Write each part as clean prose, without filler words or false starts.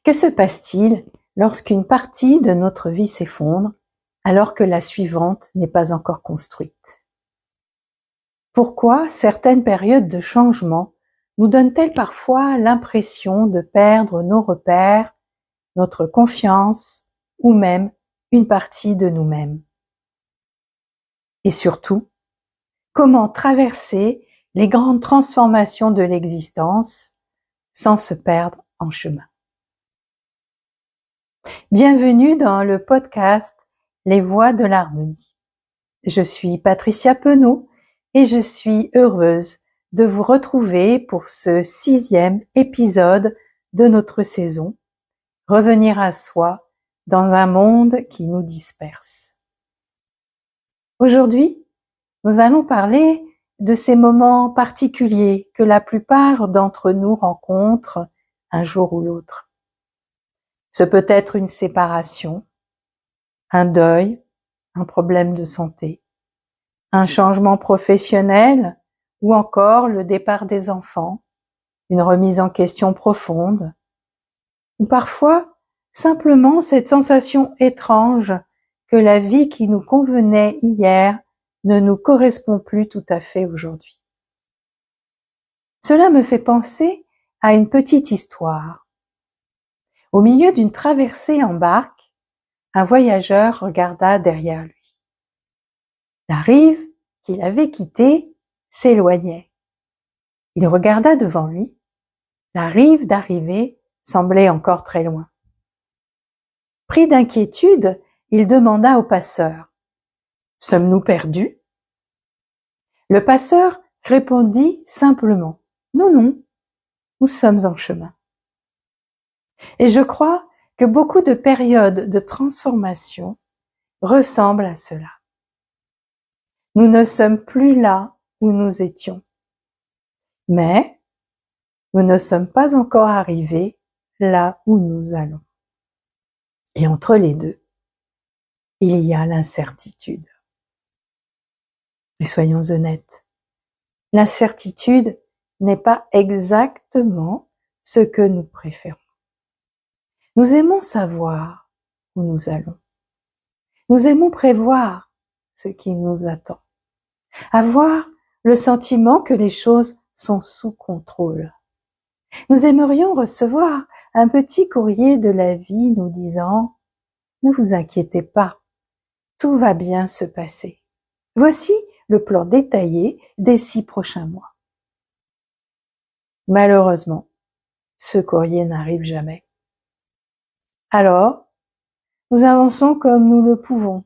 Que se passe-t-il lorsqu'une partie de notre vie s'effondre alors que la suivante n'est pas encore construite? Pourquoi certaines périodes de changement nous donnent-elles parfois l'impression de perdre nos repères, notre confiance ou même une partie de nous-mêmes? Et surtout, comment traverser les grandes transformations de l'existence sans se perdre en chemin? Bienvenue dans le podcast Les Voix de l'Harmonie. Je suis Patricia Penaud et je suis heureuse de vous retrouver pour ce 6e épisode de notre saison, Revenir à soi dans un monde qui nous disperse. Aujourd'hui, nous allons parler de ces moments particuliers que la plupart d'entre nous rencontrent un jour ou l'autre. Ce peut être une séparation, un deuil, un problème de santé, un changement professionnel ou encore le départ des enfants, une remise en question profonde, ou parfois simplement cette sensation étrange que la vie qui nous convenait hier ne nous correspond plus tout à fait aujourd'hui. Cela me fait penser à une petite histoire. Au milieu d'une traversée en barque, un voyageur regarda derrière lui. La rive qu'il avait quittée s'éloignait. Il regarda devant lui. La rive d'arrivée semblait encore très loin. Pris d'inquiétude, il demanda au passeur : « Sommes-nous perdus ? » Le passeur répondit simplement : « Non, non, nous sommes en chemin. » Et je crois que beaucoup de périodes de transformation ressemblent à cela. Nous ne sommes plus là où nous étions, mais nous ne sommes pas encore arrivés là où nous allons. Et entre les deux, il y a l'incertitude. Mais soyons honnêtes, l'incertitude n'est pas exactement ce que nous préférons. Nous aimons savoir où nous allons. Nous aimons prévoir ce qui nous attend. Avoir le sentiment que les choses sont sous contrôle. Nous aimerions recevoir un petit courrier de la vie nous disant « Ne vous inquiétez pas, tout va bien se passer. Voici le plan détaillé des 6 prochains mois. » Malheureusement, ce courrier n'arrive jamais. Alors, nous avançons comme nous le pouvons,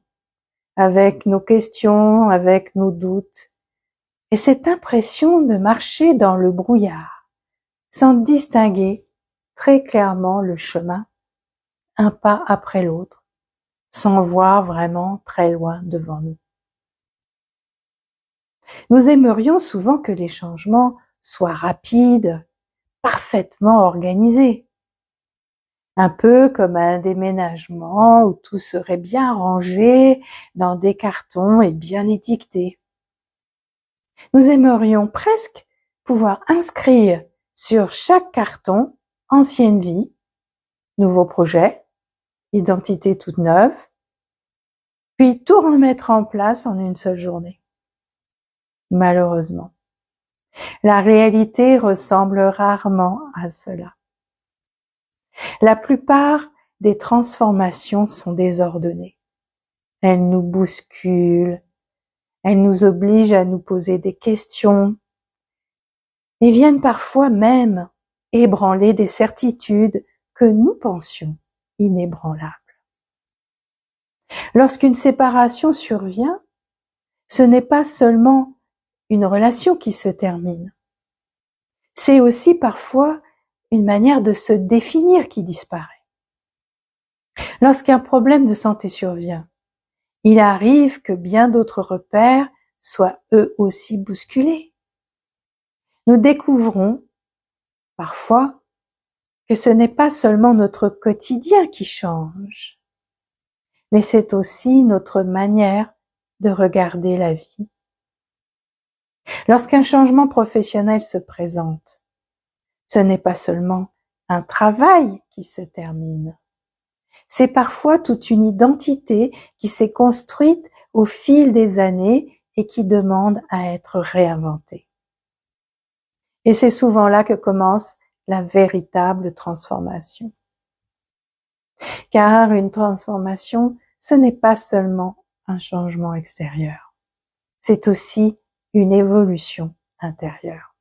avec nos questions, avec nos doutes, et cette impression de marcher dans le brouillard, sans distinguer très clairement le chemin, un pas après l'autre, sans voir vraiment très loin devant nous. Nous aimerions souvent que les changements soient rapides, parfaitement organisés. Un peu comme un déménagement où tout serait bien rangé dans des cartons et bien étiqueté. Nous aimerions presque pouvoir inscrire sur chaque carton ancienne vie, nouveau projet, identité toute neuve, puis tout remettre en place en une seule journée. Malheureusement, la réalité ressemble rarement à cela. La plupart des transformations sont désordonnées. Elles nous bousculent, elles nous obligent à nous poser des questions et viennent parfois même ébranler des certitudes que nous pensions inébranlables. Lorsqu'une séparation survient, ce n'est pas seulement une relation qui se termine. C'est aussi parfois une manière de se définir qui disparaît. Lorsqu'un problème de santé survient, il arrive que bien d'autres repères soient eux aussi bousculés. Nous découvrons parfois que ce n'est pas seulement notre quotidien qui change, mais c'est aussi notre manière de regarder la vie. Lorsqu'un changement professionnel se présente, ce n'est pas seulement un travail qui se termine. C'est parfois toute une identité qui s'est construite au fil des années et qui demande à être réinventée. Et c'est souvent là que commence la véritable transformation. Car une transformation, ce n'est pas seulement un changement extérieur, c'est aussi une évolution intérieure.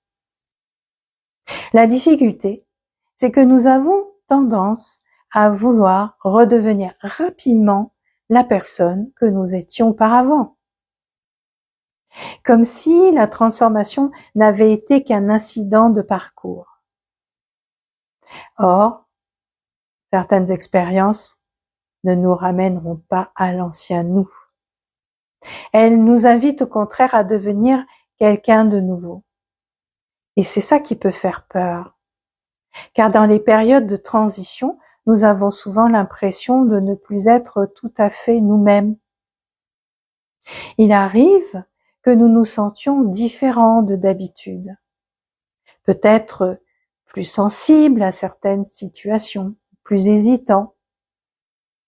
La difficulté, c'est que nous avons tendance à vouloir redevenir rapidement la personne que nous étions auparavant. Comme si la transformation n'avait été qu'un incident de parcours. Or, certaines expériences ne nous ramèneront pas à l'ancien nous. Elles nous invitent au contraire à devenir quelqu'un de nouveau. Et c'est ça qui peut faire peur. Car dans les périodes de transition, nous avons souvent l'impression de ne plus être tout à fait nous-mêmes. Il arrive que nous nous sentions différents de d'habitude. Peut-être plus sensibles à certaines situations, plus hésitants,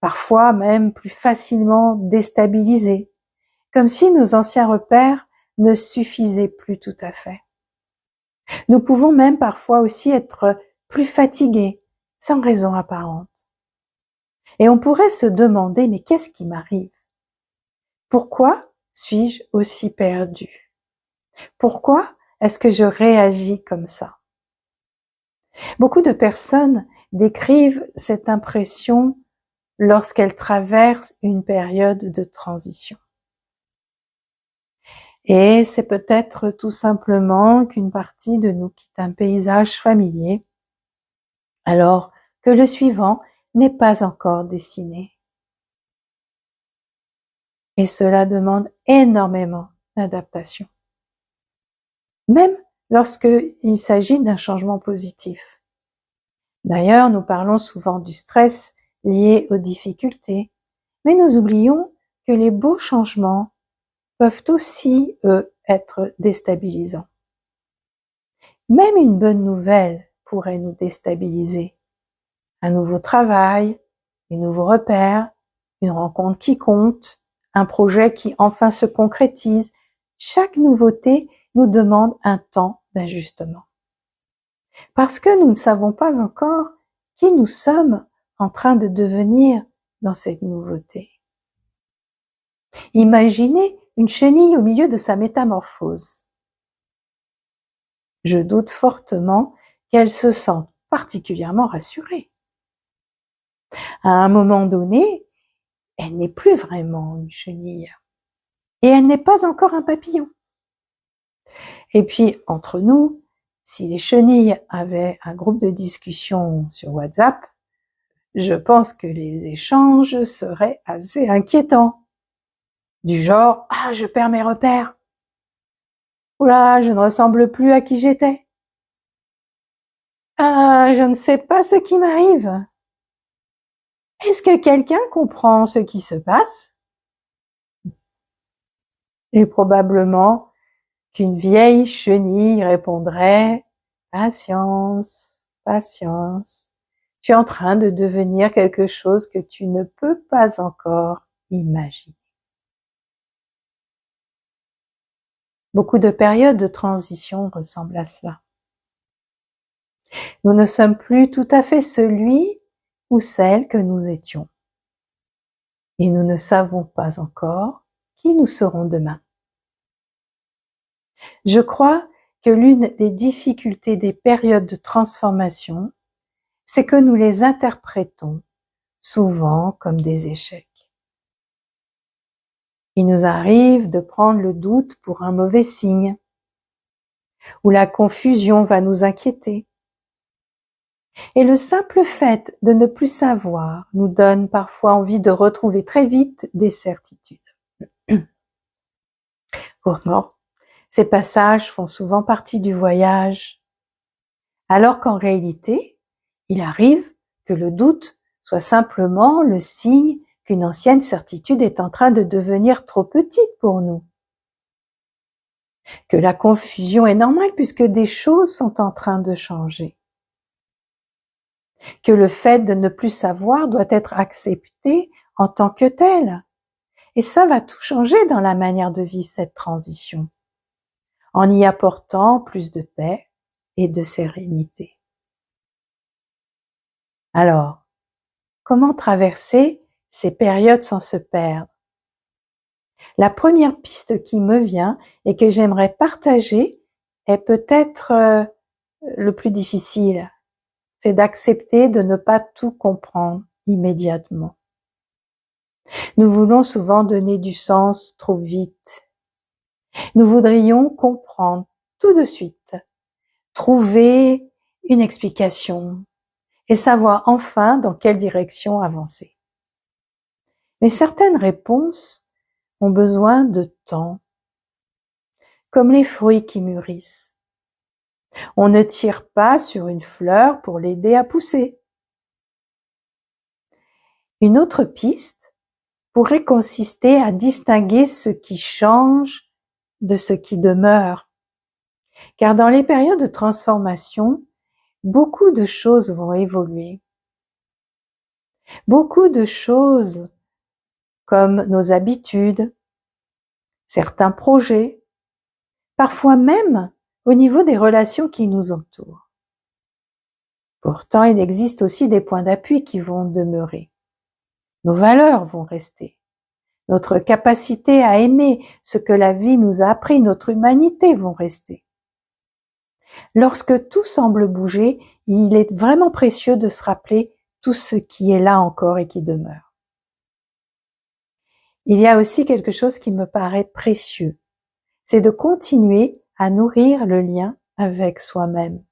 parfois même plus facilement déstabilisés, comme si nos anciens repères ne suffisaient plus tout à fait. Nous pouvons même parfois aussi être plus fatigués, sans raison apparente. Et on pourrait se demander, mais qu'est-ce qui m'arrive? Pourquoi suis-je aussi perdu? Pourquoi est-ce que je réagis comme ça? Beaucoup de personnes décrivent cette impression lorsqu'elles traversent une période de transition. Et c'est peut-être tout simplement qu'une partie de nous quitte un paysage familier, alors que le suivant n'est pas encore dessiné. Et cela demande énormément d'adaptation. Même lorsqu'il s'agit d'un changement positif. D'ailleurs, nous parlons souvent du stress lié aux difficultés, mais nous oublions que les beaux changements peuvent aussi, eux, être déstabilisants. Même une bonne nouvelle pourrait nous déstabiliser. Un nouveau travail, des nouveaux repères, une rencontre qui compte, un projet qui enfin se concrétise. Chaque nouveauté nous demande un temps d'ajustement. Parce que nous ne savons pas encore qui nous sommes en train de devenir dans cette nouveauté. Imaginez une chenille au milieu de sa métamorphose. Je doute fortement qu'elle se sente particulièrement rassurée. À un moment donné, elle n'est plus vraiment une chenille. Et elle n'est pas encore un papillon. Et puis, entre nous, si les chenilles avaient un groupe de discussion sur WhatsApp, je pense que les échanges seraient assez inquiétants. Du genre, ah, je perds mes repères. Oula, je ne ressemble plus à qui j'étais. Ah, je ne sais pas ce qui m'arrive. Est-ce que quelqu'un comprend ce qui se passe? Et probablement qu'une vieille chenille répondrait « Patience, patience, tu es en train de devenir quelque chose que tu ne peux pas encore imaginer. » Beaucoup de périodes de transition ressemblent à cela. Nous ne sommes plus tout à fait celui ou celle que nous étions. Et nous ne savons pas encore qui nous serons demain. Je crois que l'une des difficultés des périodes de transformation, c'est que nous les interprétons souvent comme des échecs. Il nous arrive de prendre le doute pour un mauvais signe, ou la confusion va nous inquiéter. Et le simple fait de ne plus savoir nous donne parfois envie de retrouver très vite des certitudes. Pourtant, ces passages font souvent partie du voyage, alors qu'en réalité, il arrive que le doute soit simplement le signe qu'une ancienne certitude est en train de devenir trop petite pour nous. Que la confusion est normale puisque des choses sont en train de changer. que le fait de ne plus savoir doit être accepté en tant que tel. Et ça va tout changer dans la manière de vivre cette transition, en y apportant plus de paix et de sérénité. Alors, comment traverser ces périodes sans se perdre? La première piste qui me vient et que j'aimerais partager est peut-être le plus difficile. C'est d'accepter de ne pas tout comprendre immédiatement. Nous voulons souvent donner du sens trop vite. Nous voudrions comprendre tout de suite, trouver une explication et savoir enfin dans quelle direction avancer. Mais certaines réponses ont besoin de temps, comme les fruits qui mûrissent. On ne tire pas sur une fleur pour l'aider à pousser. Une autre piste pourrait consister à distinguer ce qui change de ce qui demeure. Car dans les périodes de transformation, beaucoup de choses vont évoluer. Beaucoup de choses comme nos habitudes, certains projets, parfois même au niveau des relations qui nous entourent. Pourtant, il existe aussi des points d'appui qui vont demeurer. Nos valeurs vont rester. Notre capacité à aimer ce que la vie nous a appris, notre humanité vont rester. Lorsque tout semble bouger, il est vraiment précieux de se rappeler tout ce qui est là encore et qui demeure. Il y a aussi quelque chose qui me paraît précieux, c'est de continuer à nourrir le lien avec soi-même.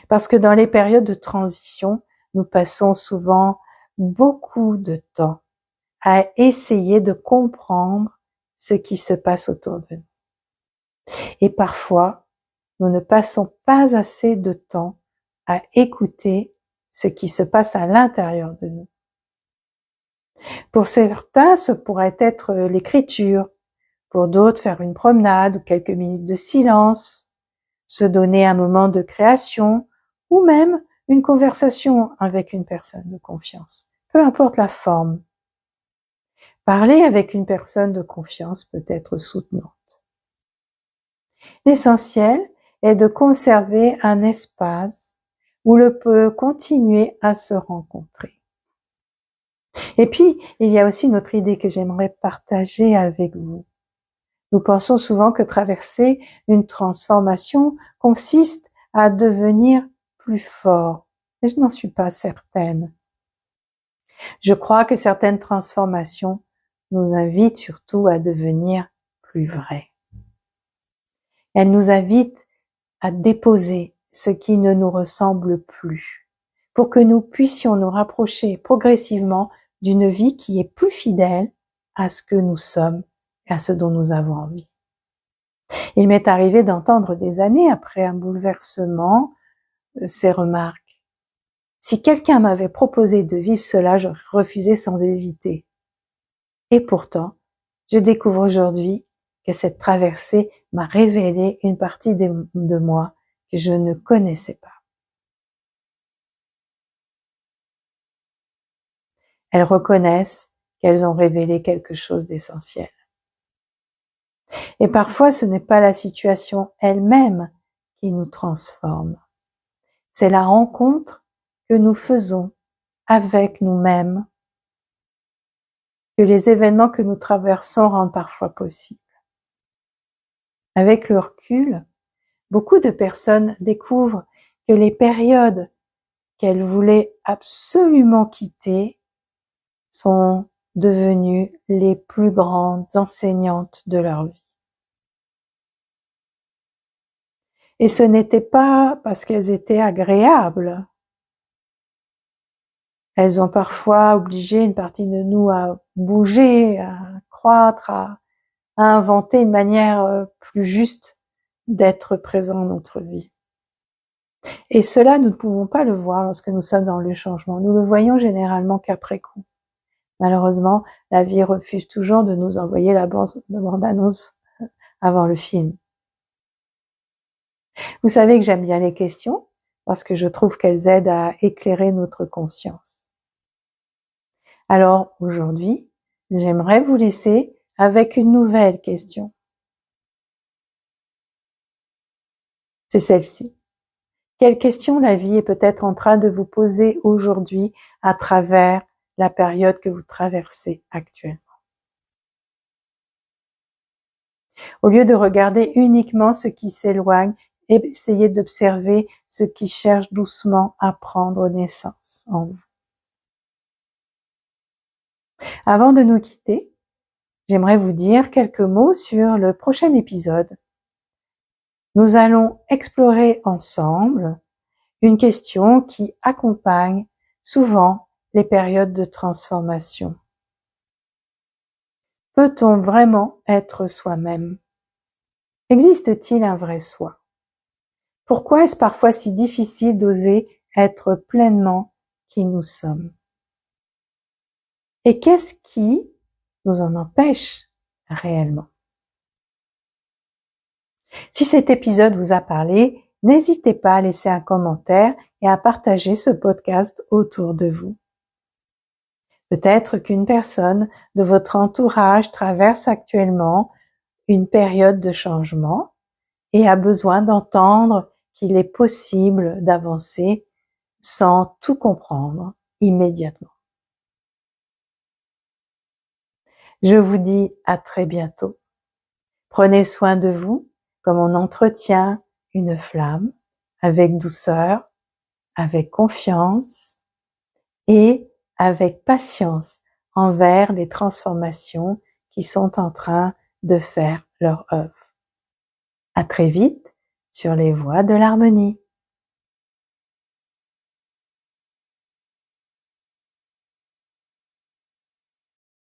Parce que dans les périodes de transition, nous passons souvent beaucoup de temps à essayer de comprendre ce qui se passe autour de nous. Et parfois, nous ne passons pas assez de temps à écouter ce qui se passe à l'intérieur de nous. Pour certains, ce pourrait être l'écriture, pour d'autres, faire une promenade ou quelques minutes de silence, se donner un moment de création ou même une conversation avec une personne de confiance, peu importe la forme. Parler avec une personne de confiance peut être soutenante. L'essentiel est de conserver un espace où l'on peut continuer à se rencontrer. Et puis, il y a aussi une autre idée que j'aimerais partager avec vous. Nous pensons souvent que traverser une transformation consiste à devenir plus fort, mais je n'en suis pas certaine. Je crois que certaines transformations nous invitent surtout à devenir plus vrais. Elles nous invitent à déposer ce qui ne nous ressemble plus, pour que nous puissions nous rapprocher progressivement d'une vie qui est plus fidèle à ce que nous sommes et à ce dont nous avons envie. Il m'est arrivé d'entendre des années après un bouleversement ces remarques. Si quelqu'un m'avait proposé de vivre cela, j'aurais refusé sans hésiter. Et pourtant, je découvre aujourd'hui que cette traversée m'a révélé une partie de moi que je ne connaissais pas. Elles reconnaissent qu'elles ont révélé quelque chose d'essentiel. Et parfois, ce n'est pas la situation elle-même qui nous transforme. C'est la rencontre que nous faisons avec nous-mêmes, que les événements que nous traversons rendent parfois possible. Avec le recul, beaucoup de personnes découvrent que les périodes qu'elles voulaient absolument quitter sont devenues les plus grandes enseignantes de leur vie. Et ce n'était pas parce qu'elles étaient agréables. Elles ont parfois obligé une partie de nous à bouger, à croître, à inventer une manière plus juste d'être présent dans notre vie. Et cela, nous ne pouvons pas le voir lorsque nous sommes dans le changement. Nous le voyons généralement qu'après coup. Malheureusement, la vie refuse toujours de nous envoyer la bande-annonce avant le film. Vous savez que j'aime bien les questions, parce que je trouve qu'elles aident à éclairer notre conscience. Alors aujourd'hui, j'aimerais vous laisser avec une nouvelle question. C'est celle-ci. Quelle question la vie est peut-être en train de vous poser aujourd'hui à travers la période que vous traversez actuellement? Au lieu de regarder uniquement ce qui s'éloigne, essayez d'observer ce qui cherche doucement à prendre naissance en vous. Avant de nous quitter, j'aimerais vous dire quelques mots sur le prochain épisode. Nous allons explorer ensemble une question qui accompagne souvent les périodes de transformation. Peut-on vraiment être soi-même? Existe-t-il un vrai soi? Pourquoi est-ce parfois si difficile d'oser être pleinement qui nous sommes? Et qu'est-ce qui nous en empêche réellement? Si cet épisode vous a parlé, n'hésitez pas à laisser un commentaire et à partager ce podcast autour de vous. Peut-être qu'une personne de votre entourage traverse actuellement une période de changement et a besoin d'entendre qu'il est possible d'avancer sans tout comprendre immédiatement. Je vous dis à très bientôt. Prenez soin de vous comme on entretient une flamme avec douceur, avec confiance et avec patience envers les transformations qui sont en train de faire leur œuvre. À très vite sur les voies de l'harmonie.